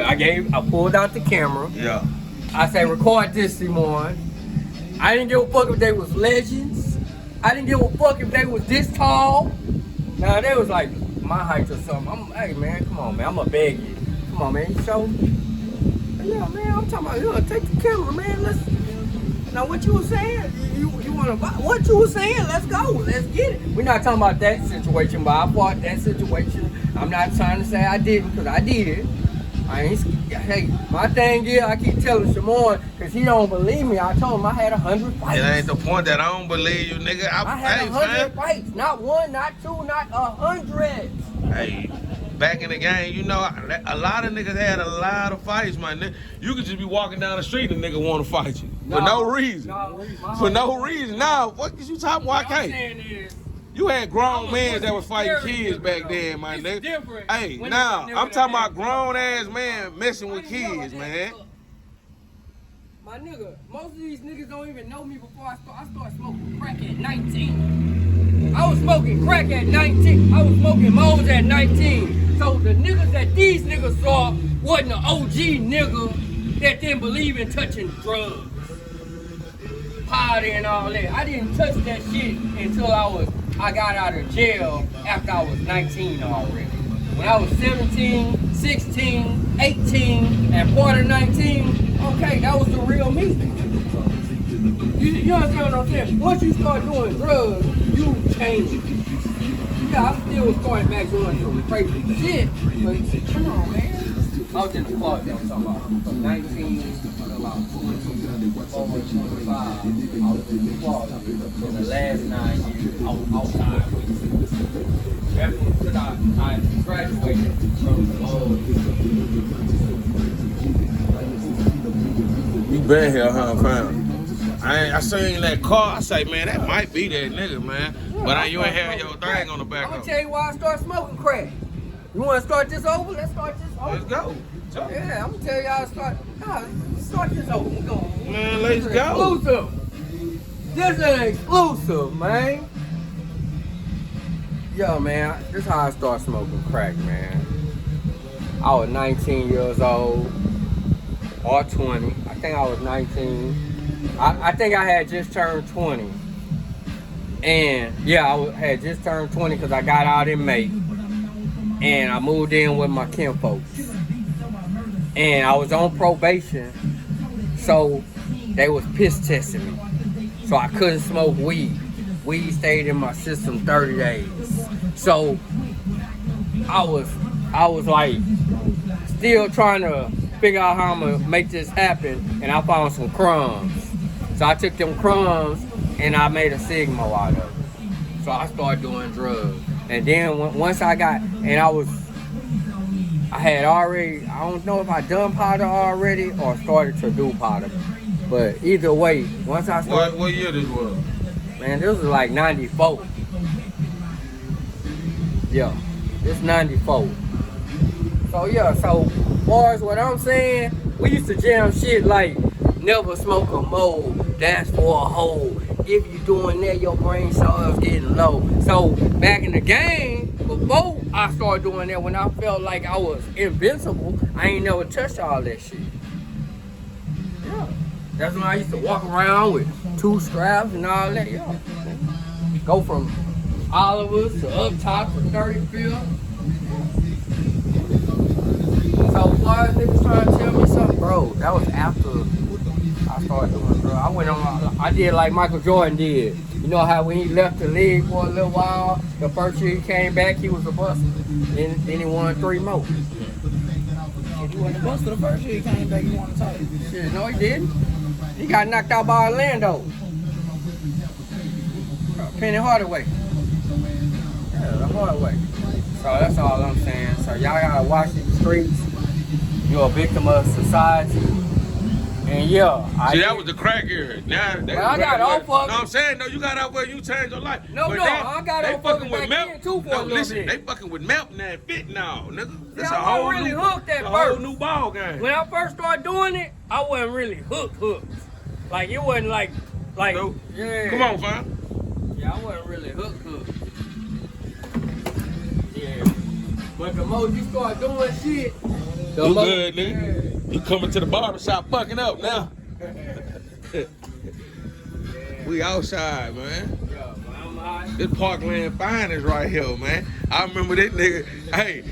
I pulled out the camera. Yeah. I say, record this, Simone. I didn't give a fuck if they was legends. I didn't give a fuck if they was this tall. Now they was like my height or something. Hey man, come on man, I'ma beg you. Come on man, show me. Yeah man, I'm talking about, take the camera man, let's. Now what you was saying, you wanna, what you was saying, let's go, let's get it. We're not talking about that situation, but I fought that situation. I'm not trying to say I didn't, because I did. I ain't, hey, my thing is, I keep telling Shimon, because he don't believe me. I told him I had 100 fights. It ain't the point that I don't believe you, nigga. I had 100 fights, not one, not two, not 100. Hey, back in the game, you know, a lot of niggas had a lot of fights, my nigga. You could just be walking down the street and a nigga want to fight you. For no reason. For no reason. Now, what is you talking about? Why can't? You had grown men that was fighting kids back then, my nigga. Hey, now, I'm talking about grown ass man messing with kids, man. My nigga, most of these niggas don't even know me before I started smoking crack at 19. I was smoking crack at 19. I was smoking moles at 19. So the niggas that these niggas saw wasn't an OG nigga that didn't believe in touching drugs, party and all that. I didn't touch that shit until I got out of jail after I was 19 already. When I was 17, 16, 18, and part of 19, okay, that was the real me. You understand what I'm saying? Once you start doing drugs, you change. Yeah, I still started back doing some crazy shit, but come on, man. I was in the club that I'm talking about. From 19 to about 24, 25, I was in the club. For the last 9 years, I was outside. After I graduated from You been here, huh, fam? I seen that car. I say, man, that might be that nigga, man. But you ain't had your thing on the back I'm of. gonna tell you why I started smoking crack. You wanna start this over? Let's start this over. Let's go. Yeah, I'm gonna tell y'all start this over. We gonna, Man, let's go. Exclusive. This is exclusive, man. Yo, man, this is how I started smoking crack, man. I was 19 years old, or 20. I think I was 19. I think I had just turned 20. And yeah, I had just turned 20 because I got out in May. And I moved in with my kinfolks. And I was on probation, so they was piss testing me. So I couldn't smoke weed. Weed stayed in my system 30 days. So I was like still trying to figure out how I'm gonna make this happen, and I found some crumbs. So I took them crumbs and I made a Sigma out of it. So I started doing drugs. And then once I got, and I had already, I don't know if I done powder already or started to do powder. But either way, once I started. What year this was? Man, this was like 94. Yeah, it's 94. So yeah, so far as what I'm saying, we used to jam shit like never smoke a mold, that's for a hole. If you doing that, your brain cells getting low. So back in the game, before I started doing that, when I felt like I was invincible, I ain't never touched all that shit. Yeah, that's when I used to walk around with 2 straps and all that. Yeah, go from Oliver's to up top to 35th. So why niggas trying to tell me something, bro? That was after I started doing drugs. I went on. I did like Michael Jordan did. You know how when he left the league for a little while, the first year he came back, he was a buster. Then he won 3 more. If you wasn't a buster the first year he came back, you want to talk. Shit, no, he didn't. He got knocked out by Orlando. Penny Hardaway. Yeah, the Hardaway. So that's all I'm saying. So y'all gotta watch these streets. You're a victim of society. And yeah, See, that was the crack era. Now, I got off of it. No, I'm saying, no, you got off where you changed your life. No, I got off of it back then too for a little bit. They fucking with meth now and fit now, nigga. That's I a whole wasn't really hooked at whole first. new ball game. When I first started doing it, I wasn't really hooked. Like it wasn't like No. yeah. Come on, fam. Yeah, I wasn't really hooked. Yeah. But the more you start doing shit, You good, nigga? You coming to the barbershop fucking up now. We outside, man. This Parkland Finest right here, man. I remember this nigga. Hey,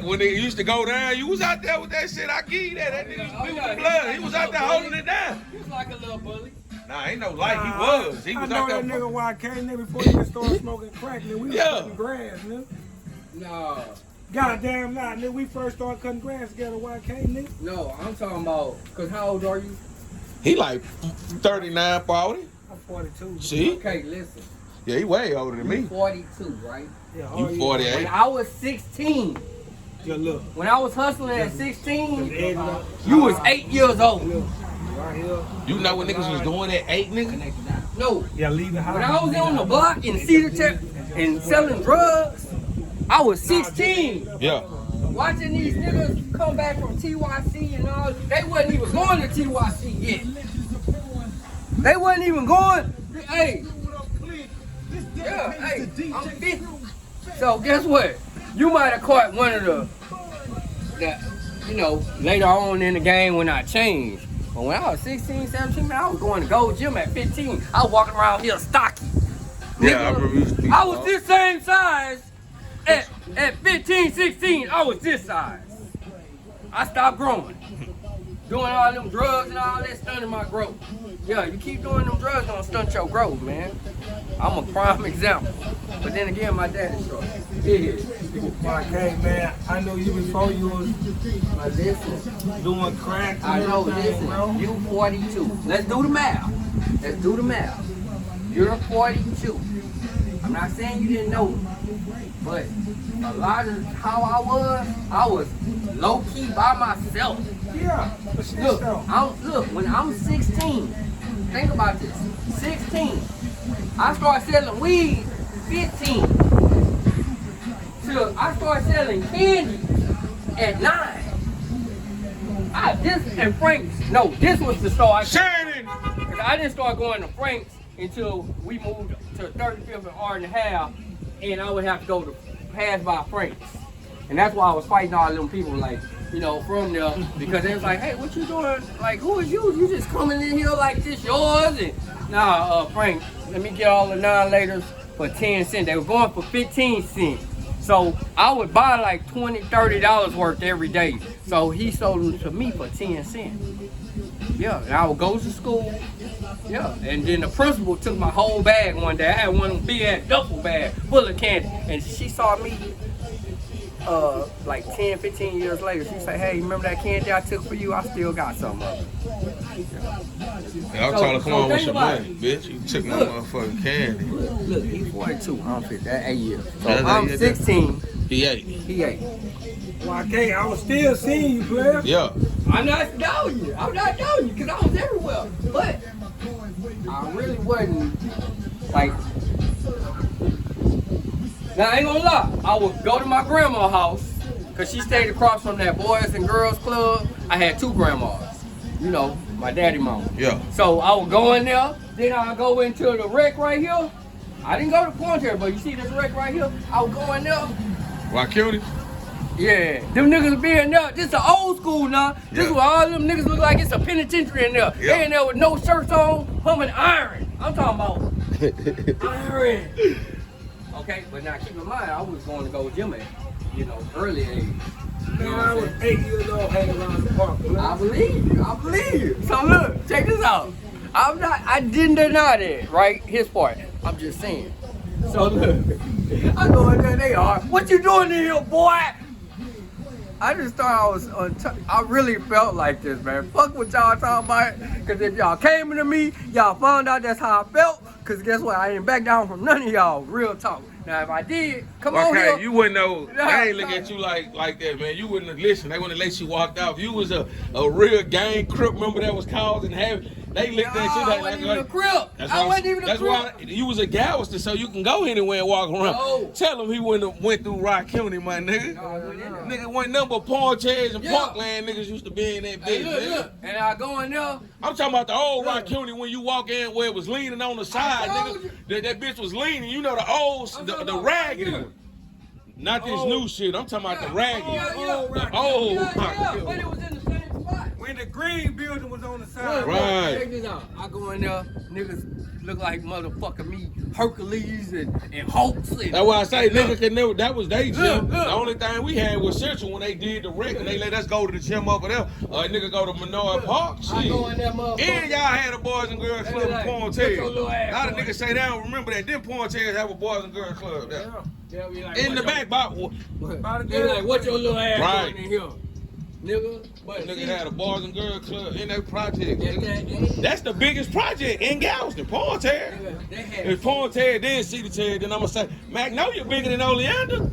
when they used to go down, you was out there with that shit. I give you that. That nigga used to be with the blood. He was out there holding it down. He was like a little bully. Nah, ain't no light. He was. He was out there. I know that nigga YK, nigga, before he started smoking crack, nigga. We was cutting grass, nigga. No. Goddamn lie, nigga. We first started cutting grass together, YK, nigga. No, I'm talking about, because how old are you? He like 39, 40. I'm 42. See? Okay, listen. Yeah, he way older than me. 42, right? Yeah, You 48. When I was 16, Yeah, look. when I was hustling at 16, you was 8 years old. Right here. You know what niggas was doing at 8, nigga? No. Yeah, leave the house. When I was on the block in Cedar Tech and selling drugs, I was 16. Yeah. Watching these niggas come back from TYC and all, they wasn't even going to TYC yet. They wasn't even going. Hey. Yeah, hey, I'm 50. So guess what? You might have caught one of the, you know, later on in the game when I changed. But when I was 16, 17, man, I was going to Gold Gym at 15. I was walking around here stocky. Yeah, I remember you used to be. I was this same size at 15, 16. I was this size. I stopped growing. Doing all them drugs and all that stunting my growth. Yeah, you keep doing them drugs, gonna stunt your growth, man. I'm a prime example. But then again, my daddy's short. Yeah. YK, man, I know you before you was doing crack. I know, listen, you 42. Let's do the math. Let's do the math. You're 42. I'm not saying you didn't know me, but a lot of how I was low-key by myself. Yeah, Look, when I'm 16, think about this, 16, I started selling weed 15. Till I started selling candy at 9. And Frank's, no, this was the start. Shannon! Because I didn't start going to Frank's until we moved to 35th and R&a-half, and I would have to go to pass by Frank's. And that's why I was fighting all them people, like, you know, from there, because they was like, hey, what you doing? Like, who is you? You just coming in here like this yours? And nah, Frank, let me get all the 9-laters for 10 cents. They were going for 15 cents. So I would buy like $20, $30 worth every day. So he sold them to me for 10 cents. Yeah, and I would go to school. Yeah, and then the principal took my whole bag one day. I had one of them big ass duffel bag full of candy. And she saw me like 10, 15 years later. She said, hey, remember that candy I took for you? I still got some of it. Yeah, I told her, come on with your money, bitch. You took my motherfucking candy. Look, he's 42. I'm 50. That's 8 years. So That's I'm 8 years. 16. He 8. He 8. YK, I was still seeing you, player. Yeah. I'm not doubting you. I'm not doubting you because I was everywhere. But I really wasn't like. Now, I ain't gonna lie. I would go to my grandma's house because she stayed across from that Boys and Girls Club. I had 2 grandmas. You know, my daddy mama. Yeah. So I would go in there. Then I would go into the wreck right here. I didn't go to Pointer, but you see this wreck right here? I would go in there. Why killed him? Yeah, them niggas be in there. This is old school now. This is Yeah. where all them niggas look like it's a penitentiary in there. Yeah. They in there with no shirts on, pumping iron. I'm talking about iron. Okay, but now keep in mind, I was going to go gym at, you know, early age. Man, I was 8 years old hanging around the park. I believe you. I believe you. So look, check this out. I didn't deny that, right? His part. I'm just saying. So look, I go in there, they are. What you doing in here, boy? I just thought I was I really felt like this, man. Fuck what y'all talking about. Cause if y'all came into me, y'all found out that's how I felt. Cause guess what? I ain't back down from none of y'all. Real talk. Now if I did, come on here. Okay, you wouldn't know. They ain't look at you like that, man. You wouldn't have listened. They wouldn't have let you walk out. If you was a real gang crip member that was causing havoc, they looked at you I wasn't even a crip. I wasn't even a That's crip. why you was a Galveston, so you can go anywhere and walk around. No. Tell him he wouldn't have went through Rock County, my nigga. No, I wasn't in there. Nigga went number Pawn Chairs and Yeah. Parkland niggas used to be in that Hey, bitch. look, nigga. look. And I go in there. I'm talking about the old Yeah. Rock County when you walk in where it was leaning on the side, told nigga. That bitch was leaning. You know the old, I'm the talking about raggedy right one. Not this new shit. I'm talking about the ragged. Oh, But it was in the same spot. when the green building was on the side. Right. Check this out. I go in there, niggas look like motherfucking me, Hercules and Hulks. And, That's why I say nigga can never. That was they gym. Look. The only thing we had was Central when they did the wreck and they let us go to the gym over there. Nigga go to Menard Park. Shit. I go in there, motherfucker. And y'all had a Boys and Girls Club in Get your Pointel. little ass A lot of on. niggas say they don't remember that. Then Pointel have a Boys and Girls Club there. They'll be like, In the what back, box. They like, what your little ass Right. doing in here? Nigga. But Nigga see, had a Boys and Girls Club in that project. Yes, nigga. that- That's the biggest project in Galveston, Pointel. They had If Pointel, then City Terry, then I'm gonna say Magnolia bigger than Oleander.